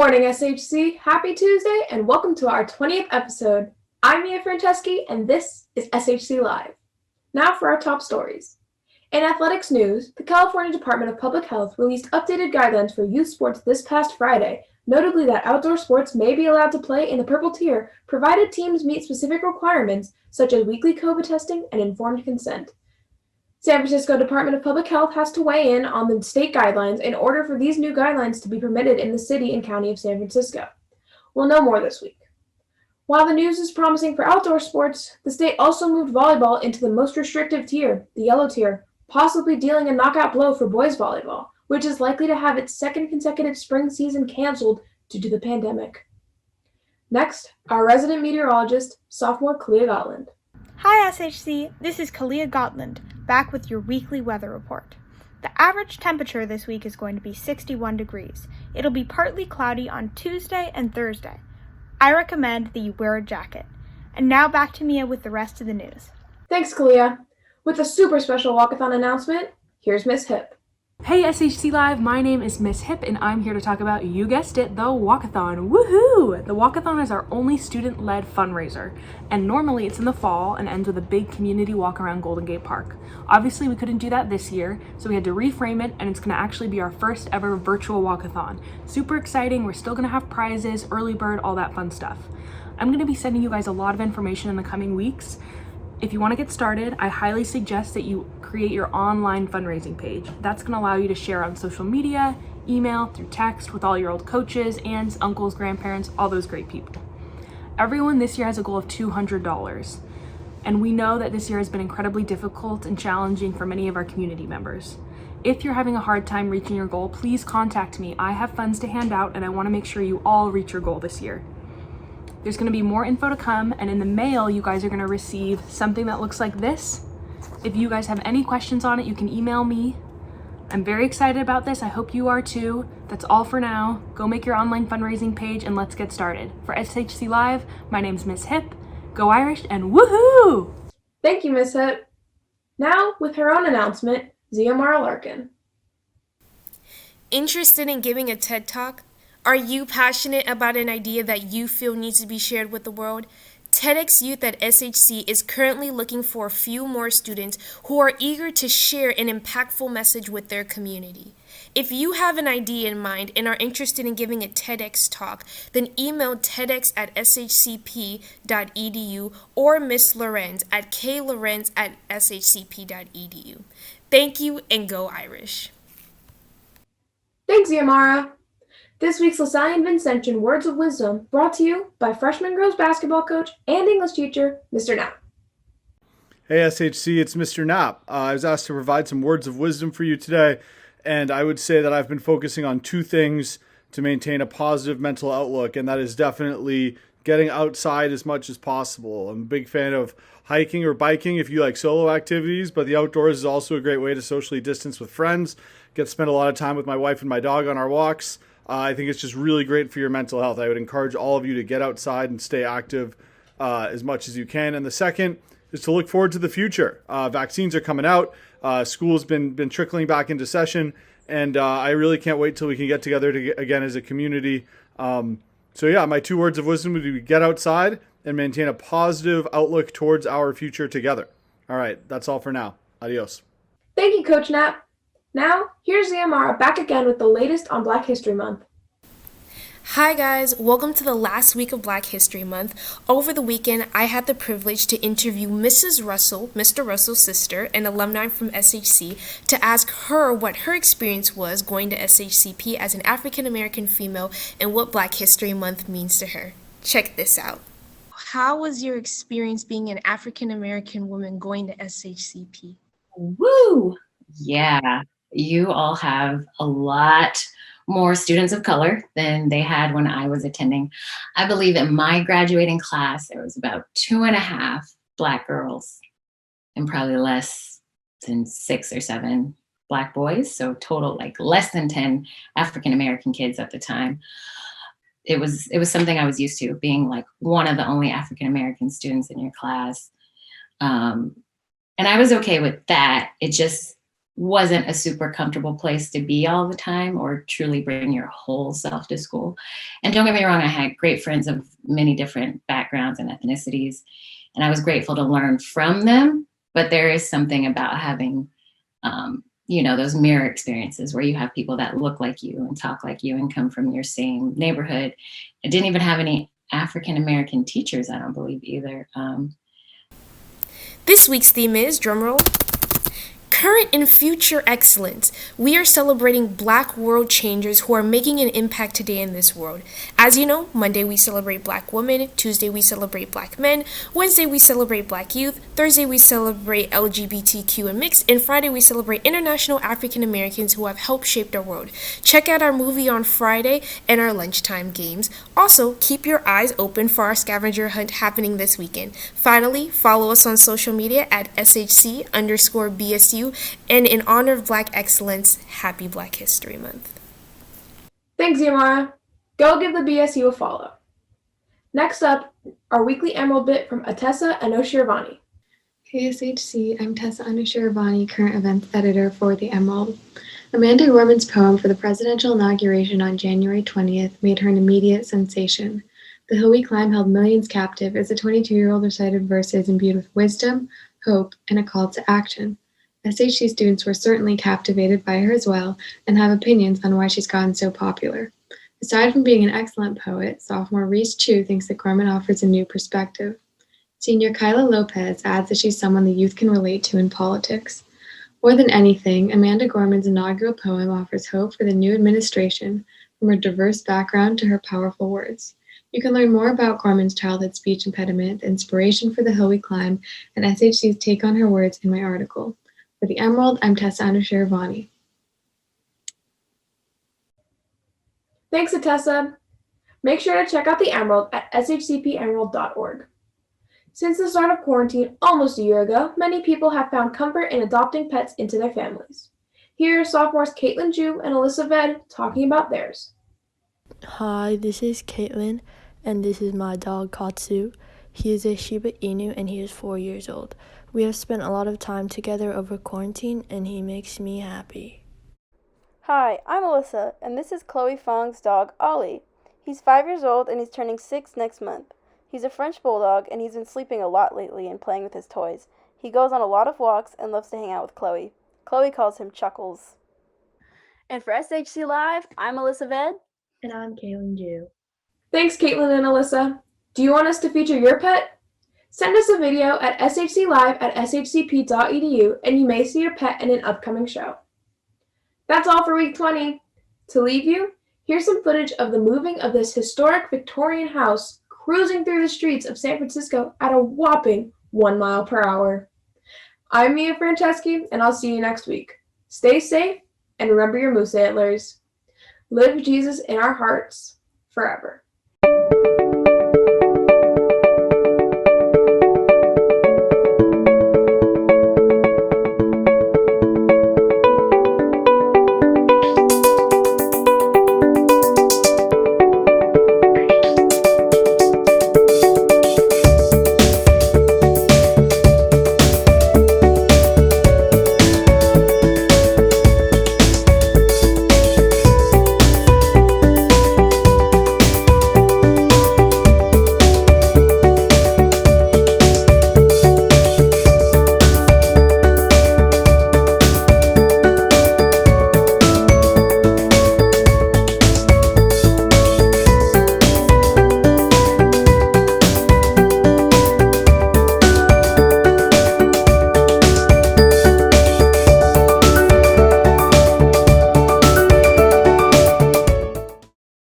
morning, SHC. Happy Tuesday, and welcome to our 20th episode. I'm Mia Franceschi, and this is SHC Live. Now for our top stories. In athletics news, the California Department of Public Health released updated guidelines for youth sports this past Friday, notably that outdoor sports may be allowed to play in the purple tier, provided teams meet specific requirements such as weekly COVID testing and informed consent. San Francisco Department of Public Health has to weigh in on the state guidelines in order for these new guidelines to be permitted in the city and county of San Francisco. We'll know more this week. While the news is promising for outdoor sports, the state also moved volleyball into the most restrictive tier, the yellow tier, possibly dealing a knockout blow for boys volleyball, which is likely to have its second consecutive spring season canceled due to the pandemic. Next, our resident meteorologist, sophomore Kalia Gotland. Hi SHC, this is Kalia Gotland, back with your weekly weather report. The average temperature this week is going to be 61 degrees. It'll be partly cloudy on Tuesday and Thursday. I recommend that you wear a jacket. And now back to Mia with the rest of the news. Thanks, Kalia. With a super special walkathon announcement, here's Miss Hip. Hey SHC Live, my name is Miss Hip and I'm here to talk about, you guessed it, the walkathon. Woohoo! The walkathon is our only student-led fundraiser, and normally it's in the fall and ends with a big community walk around Golden Gate Park. Obviously we couldn't do that this year, so we had to reframe it, and it's gonna actually be our first ever virtual walkathon. Super exciting, we're still gonna have prizes, early bird, all that fun stuff. I'm gonna be sending you guys a lot of information in the coming weeks. If you want to get started, I highly suggest that you create your online fundraising page. That's going to allow you to share on social media, email, through text with all your old coaches, aunts, uncles, grandparents, all those great people. Everyone this year has a goal of $200, and we know that this year has been incredibly difficult and challenging for many of our community members. If you're having a hard time reaching your goal, please contact me. I have funds to hand out, and I want to make sure you all reach your goal this year. There's going to be more info to come, and in the mail you guys are going to receive something that looks like this. If you guys have any questions on it, you can email me. I'm very excited about this. I hope you are too. That's all for now. Go make your online fundraising page and let's get started. For SHC Live, my name's Miss Hip. Go Irish and woohoo! Thank you, Miss Hip. Now, with her own announcement, Ziamara Larkin. Interested in giving a TED Talk? Are you passionate about an idea that you feel needs to be shared with the world? TEDx Youth at SHC is currently looking for a few more students who are eager to share an impactful message with their community. If you have an idea in mind and are interested in giving a TEDx talk, then email tedx@shcp.edu or Miss Lorenz at klorenz@shcp.edu. Thank you and go Irish. Thanks, Ziamara. This week's LaSalle Vincentian Words of Wisdom brought to you by freshman girls basketball coach and English teacher, Mr. Knapp. Hey SHC, it's Mr. Knapp. I was asked to provide some words of wisdom for you today, and I would say that I've been focusing on two things to maintain a positive mental outlook, and that is definitely getting outside as much as possible. I'm a big fan of hiking or biking if you like solo activities, but the outdoors is also a great way to socially distance with friends. Get to spend a lot of time with my wife and my dog on our walks. I think it's just really great for your mental health. I would encourage all of you to get outside and stay active as much as you can. And the second is to look forward to the future. Vaccines are coming out. School's been trickling back into session. And I really can't wait till we can get together again as a community. So yeah, my two words of wisdom would be get outside and maintain a positive outlook towards our future together. All right, that's all for now. Adios. Thank you, Coach Knapp. Now, here's Ziamara back again with the latest on Black History Month. Hi guys, welcome to the last week of Black History Month. Over the weekend, I had the privilege to interview Mrs. Russell, Mr. Russell's sister, an alumni from SHC, to ask her what her experience was going to SHCP as an African American female and what Black History Month means to her. Check this out. How was your experience being an African American woman going to SHCP? Woo! Yeah, you all have a lot more students of color than they had when I was attending. I believe in my graduating class, there was about 2.5 Black girls and probably less than 6 or 7 Black boys. So total, like less than 10 African American kids at the time. It was something I was used to, being like one of the only African American students in your class. And I was okay with that. It just wasn't a super comfortable place to be all the time or truly bring your whole self to school. And don't get me wrong, I had great friends of many different backgrounds and ethnicities, and I was grateful to learn from them. But there is something about having, those mirror experiences where you have people that look like you and talk like you and come from your same neighborhood. I didn't even have any African American teachers, I don't believe either. This week's theme is, drumroll, Current and Future Excellence. We are celebrating Black world changers who are making an impact today in this world. As you know, Monday we celebrate Black women, Tuesday we celebrate Black men, Wednesday we celebrate Black youth, Thursday we celebrate LGBTQ and mixed, and Friday we celebrate International African Americans who have helped shape our world. Check out our movie on Friday and our lunchtime games. Also, keep your eyes open for our scavenger hunt happening this weekend. Finally, follow us on social media at SHC_BSU. And in honor of Black excellence, happy Black History Month. Thanks, Yamara. Go give the BSU a follow. Next up, our weekly Emerald bit from Atessa Anoshiravani. Hey SHC, I'm Tessa Anoshiravani, current events editor for The Emerald. Amanda Gorman's poem for the presidential inauguration on January 20th made her an immediate sensation. The Hill We Climb held millions captive as the 22-year-old recited verses imbued with wisdom, hope, and a call to action. SHC students were certainly captivated by her as well and have opinions on why she's gotten so popular. Aside from being an excellent poet, sophomore Reese Chu thinks that Gorman offers a new perspective. Senior Kyla Lopez adds that she's someone the youth can relate to in politics. More than anything, Amanda Gorman's inaugural poem offers hope for the new administration, from her diverse background to her powerful words. You can learn more about Gorman's childhood speech impediment, the inspiration for The Hill We Climb, and SHC's take on her words in my article. For The Emerald, I'm Tessa Anoshiravani. Thanks, Atessa. Make sure to check out The Emerald at shcpemerald.org. Since the start of quarantine almost a year ago, many people have found comfort in adopting pets into their families. Here are sophomores Caitlin Ju and Alyssa Ved talking about theirs. Hi, this is Caitlin, and this is my dog Katsu. He is a Shiba Inu and he is 4 years old. We have spent a lot of time together over quarantine and he makes me happy. Hi, I'm Alyssa, and this is Chloe Fong's dog, Ollie. He's 5 years old and he's turning 6 next month. He's a French bulldog and he's been sleeping a lot lately and playing with his toys. He goes on a lot of walks and loves to hang out with Chloe. Chloe calls him Chuckles. And for SHC Live, I'm Alyssa Ved. And I'm Kaylin Ju. Thanks, Caitlin and Alyssa. Do you want us to feature your pet? Send us a video at shclive@shcp.edu and you may see your pet in an upcoming show. That's all for week 20. To leave you, here's some footage of the moving of this historic Victorian house cruising through the streets of San Francisco at a whopping 1 mile per hour. I'm Mia Franceschi, and I'll see you next week. Stay safe and remember your moose antlers. Live Jesus in our hearts forever.